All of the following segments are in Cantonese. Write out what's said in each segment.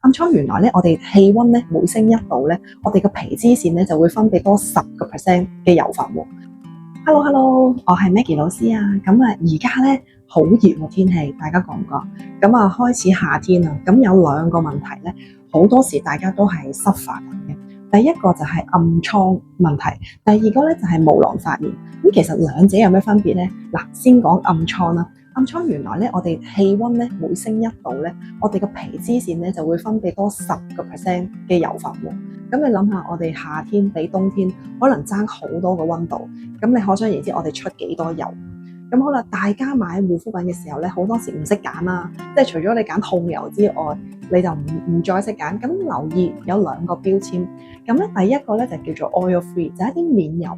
暗瘡原來咧，我哋氣温咧每升1度咧，我哋個皮脂腺咧就會分泌多10% 嘅油分喎。Hello，我係 Maggie 老師啊。咁啊，而家咧好熱喎天氣，大家覺唔覺？咁啊，開始夏天啦。咁有兩個問題咧，好多時大家都係suffer緊嘅。第一個就係暗瘡問題，第二個咧就係毛囊發炎。咁其實兩者有咩分別咧？嗱，先講暗瘡啦。暗瘡原來咧，我哋氣温咧每升1度咧，我哋個皮脂腺咧就會分泌多10% 嘅油分喎。咁你諗下，我哋夏天比冬天可能爭好多個温度，咁你可想而知我哋出幾多油。咁好啦，大家買護膚品嘅時候咧，好多時唔識揀啦，即係除咗你揀控油之外，你就唔再識揀。咁留意有兩個標籤，咁咧第一個咧就叫做 oil free，就係一啲免油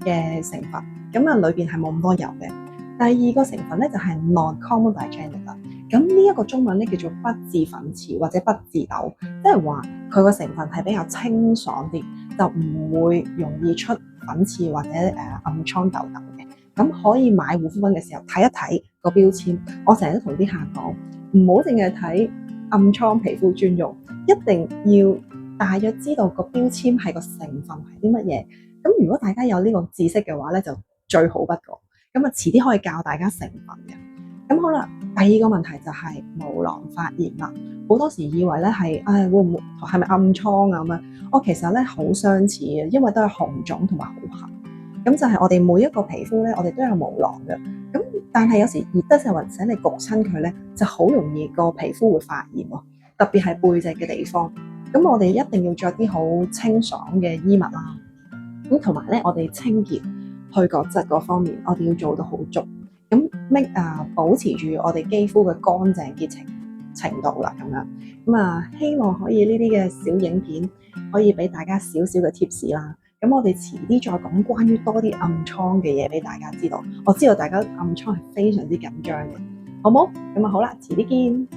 嘅成分，咁啊裏邊係冇咁多油嘅。第二個成分咧就係 non-comedogenic 啦，咁呢一個中文咧叫做不致粉刺或者不致痘，即係話佢個成分係比較清爽啲，就唔會容易出粉刺或者暗瘡痘痘嘅。咁可以買護膚品嘅時候睇一睇個標籤。我成日都同啲客講，唔好淨係睇暗瘡皮膚專用，一定要大約知道個標籤係個成分係啲乜嘢。咁如果大家有呢個知識嘅話咧，就最好不過。咁啊，遲啲可以教大家成分嘅。咁好啦，第二個問題就係毛囊發炎啦。好多時以為咧係，會唔會係咪暗瘡啊咁樣？其實咧好相似嘅，因為都係紅腫同埋好痕。咁就係我哋每一個皮膚咧，我哋都有毛囊嘅。咁但係有時熱得滯或者你焗親佢咧，就好容易個皮膚會發炎喎。特別係背脊嘅地方。咁我哋一定要着啲好清爽嘅衣物啦。咁同埋咧，我哋清潔去角質嗰方面，我哋要做到好足。咁保持住我哋肌膚嘅乾淨潔淨程度啦，咁樣。咁希望可以呢啲嘅小影片可以俾大家少少嘅 tips 啦。咁我哋遲啲再講關於多啲暗瘡嘅嘢俾大家知道。我知道大家暗瘡係非常之緊張嘅，好冇？咁好啦，遲啲見。